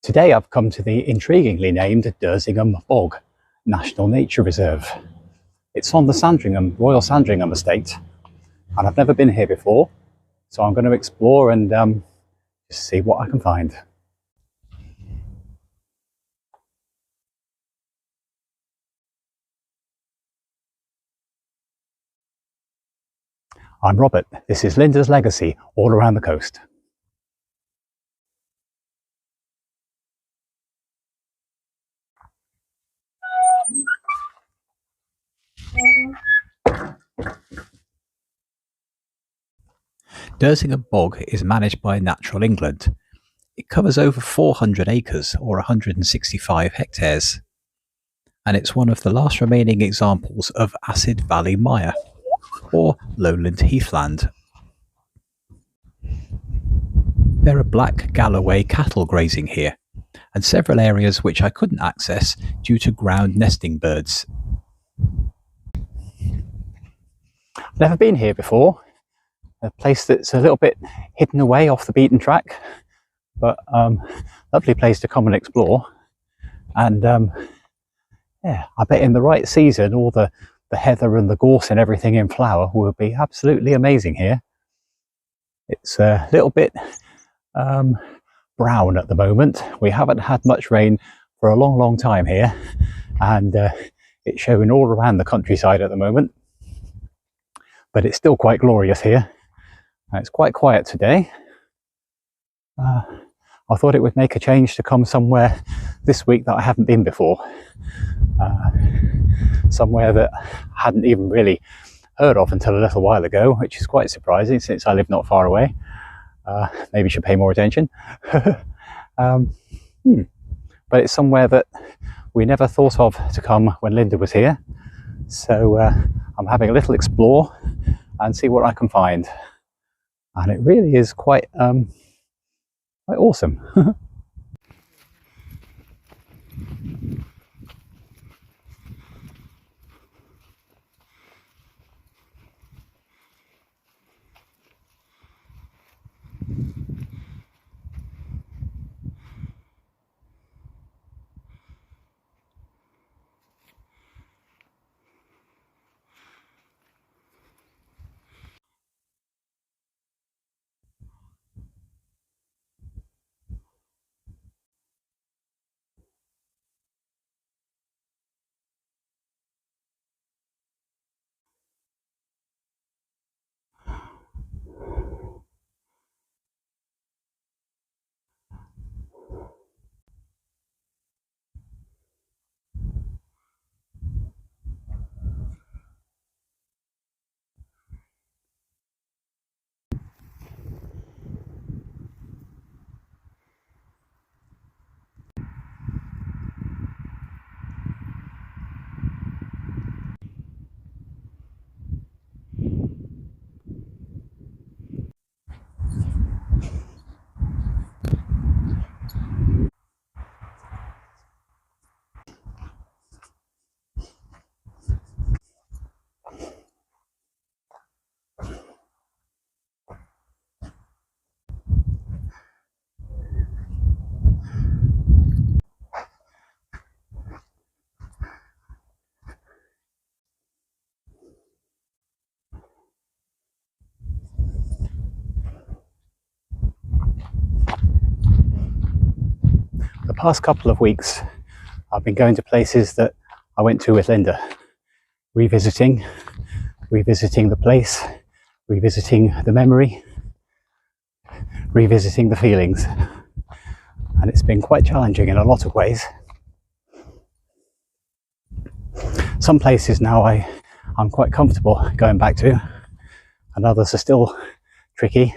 Today I've come to the intriguingly named Dersingham Bog National Nature Reserve. It's on the Royal Sandringham estate, and I've never been here before, so I'm going to explore and just see what I can find. I'm Robert. This is Linda's Legacy all around the coast. Dersingham Bog is managed by Natural England. It covers over 400 acres or 165 hectares, and it's one of the last remaining examples of acid valley mire, or lowland heathland. There are black Galloway cattle grazing here, and several areas which I couldn't access due to ground nesting birds. Never been here before. A place that's a little bit hidden away off the beaten track, but lovely place to come and explore. And yeah, I bet in the right season all the heather and the gorse and everything in flower will be absolutely amazing here. It's a little bit brown at the moment. We haven't had much rain for a long time here, and it's showing all around the countryside at the moment, but it's still quite glorious here. It's quite quiet today. I thought it would make a change to come somewhere this week that I haven't been before, somewhere that I hadn't even really heard of until a little while ago, which is quite surprising since I live not far away. Maybe should pay more attention. But it's somewhere that we never thought of to come when Linda was here, so I'm having a little explore and see what I can find, and it really is quite awesome. The past couple of weeks I've been going to places that I went to with Linda, revisiting the place, revisiting the memory, revisiting the feelings, and it's been quite challenging in a lot of ways. Some places now I'm quite comfortable going back to, and others are still tricky.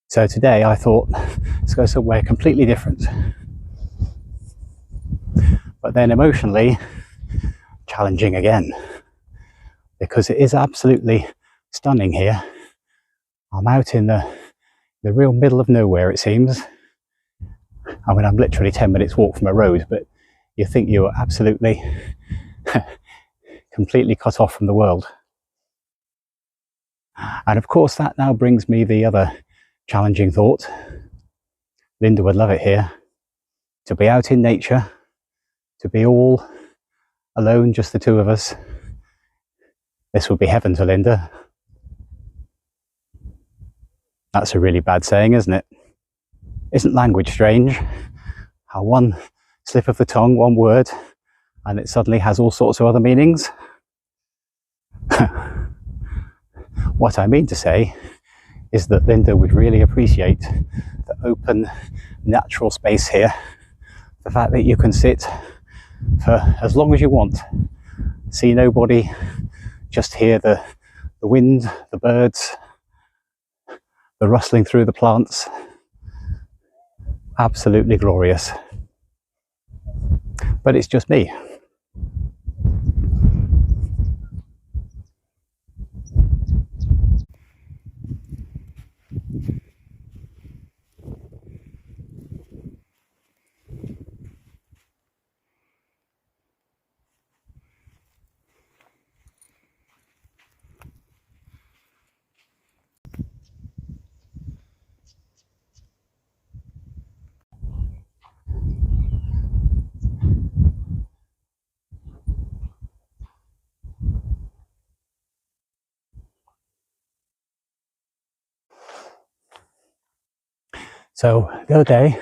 So today I thought, let's go somewhere completely different, but then emotionally challenging again, because it is absolutely stunning here. I'm out in the real middle of nowhere, it seems. I mean, I'm literally 10 minutes walk from a road, but you think you're absolutely completely cut off from the world. And of course that now brings me the other challenging thought. Linda would love it here. to be out in nature, to be all alone, just the two of us. This would be heaven to Linda. That's a really bad saying, isn't it? Isn't language strange? How one slip of the tongue, one word, and it suddenly has all sorts of other meanings. What I mean to say is that Linda would really appreciate the open, natural space here. The fact that you can sit for as long as you want, see nobody, just hear the wind, the birds, the rustling through the plants. Absolutely glorious. But it's just me. So the other day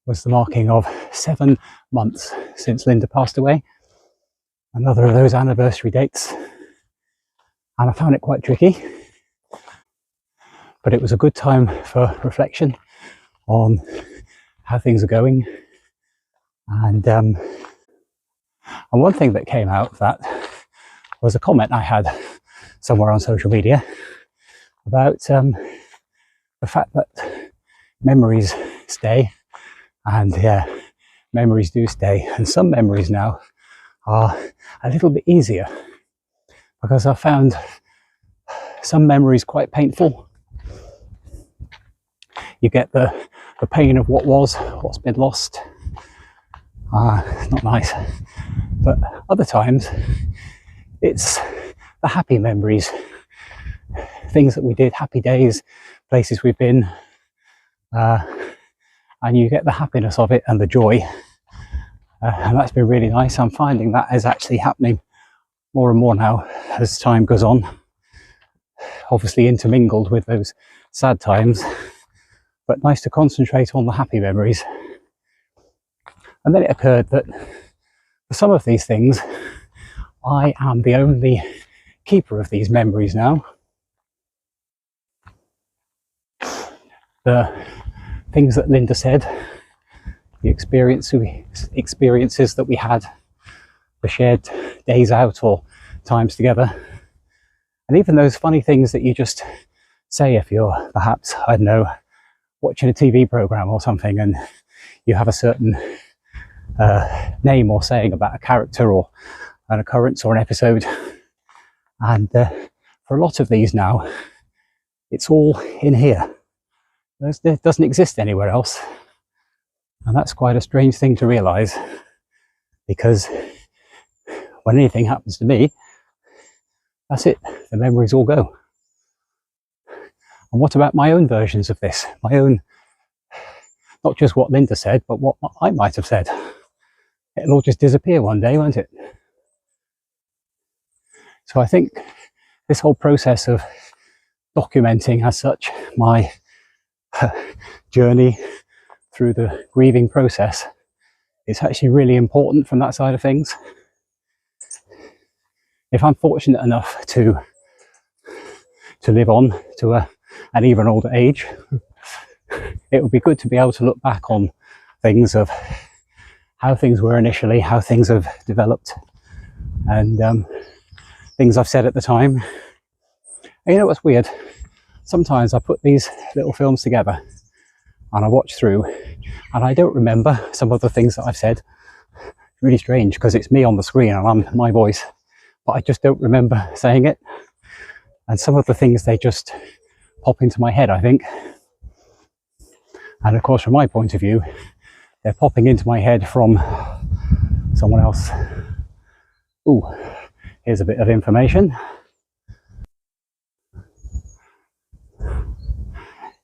was the marking of 7 months since Linda passed away. Another of those anniversary dates. And I found it quite tricky. But it was a good time for reflection on how things are going. And one thing that came out of that was a comment I had somewhere on social media about the fact that memories stay, and yeah, memories do stay, and some memories now are a little bit easier, because I found some memories quite painful. You get the pain of what was, what's been lost. It's not nice. But other times it's the happy memories, things that we did, happy days, places we've been, and you get the happiness of it and the joy, and that's been really nice. I'm finding that is actually happening more and more now as time goes on, obviously intermingled with those sad times, but nice to concentrate on the happy memories. And then it occurred that for some of these things, I am the only keeper of these memories now. The things that Linda said, the experiences that we had, the shared days out or times together, and even those funny things that you just say if you're perhaps, I don't know, watching a TV program or something, and you have a certain name or saying about a character or an occurrence or an episode. And for a lot of these now, it's all in here. It doesn't exist anywhere else. And that's quite a strange thing to realise, because when anything happens to me, that's it, the memories all go. And what about my own versions of this? My own, not just what Linda said, but what I might have said. It'll all just disappear one day, won't it? So I think this whole process of documenting as such my journey through the grieving process is actually really important from that side of things. If I'm fortunate enough to live on to an even older age, it would be good to be able to look back on things of how things were initially, how things have developed, and things I've said at the time. And you know what's weird? Sometimes I put these little films together and I watch through and I don't remember some of the things that I've said. It's really strange, because it's me on the screen and I'm my voice, but I just don't remember saying it. And some of the things, they just pop into my head, I think. And of course, from my point of view, they're popping into my head from someone else. Ooh, here's a bit of information.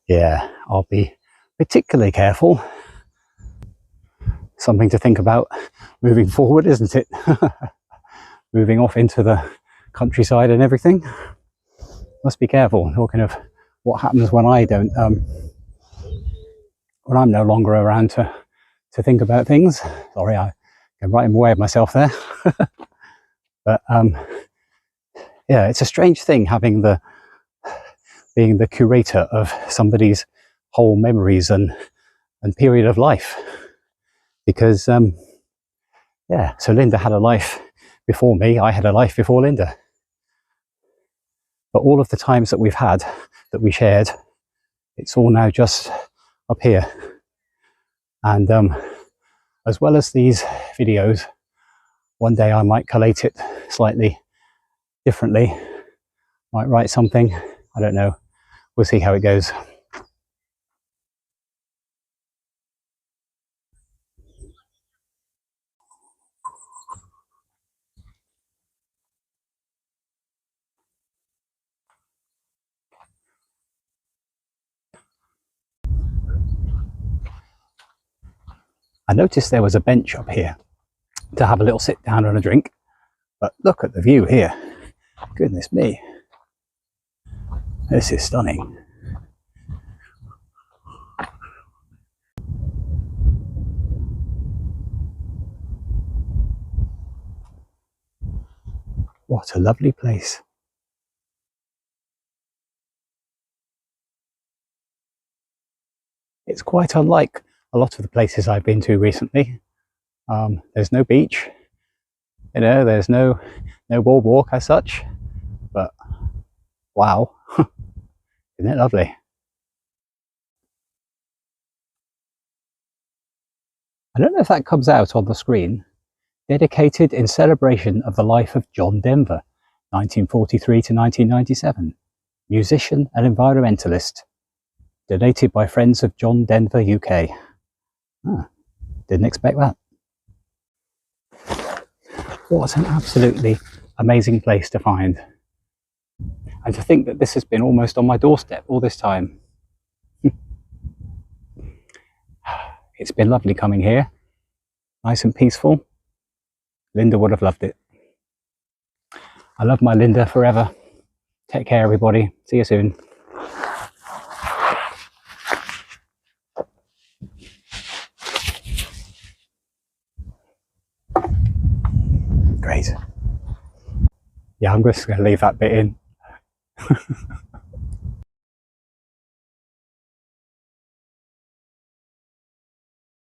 Yeah, I'll be particularly careful something to think about moving forward, isn't it? Moving off into the countryside and everything. Must be careful talking of what happens when I don't when I'm no longer around to think about things. Sorry, I get right in the way of myself there. But yeah, it's a strange thing having being the curator of somebody's whole memories and period of life, because yeah, so Linda had a life before me, I had a life before Linda, but all of the times that we've had, that we shared, it's all now just up here. And as well as these videos, one day I might collate it slightly differently, might write something, I don't know, we'll see how it goes. I noticed there was a bench up here to have a little sit down and a drink, but look at the view here. Goodness me, this is stunning. What a lovely place. It's quite unlike a lot of the places I've been to recently. There's no beach, you know, there's no boardwalk as such, but wow, isn't it lovely? I don't know if that comes out on the screen. Dedicated in celebration of the life of John Denver, 1943 to 1997, musician and environmentalist. Donated by Friends of John Denver, UK. Ah, didn't expect that. What an absolutely amazing place to find. And to think that this has been almost on my doorstep all this time. It's been lovely coming here. Nice and peaceful. Linda would have loved it. I love my Linda forever. Take care, everybody. See you soon. Great. Yeah, I'm just going to leave that bit in.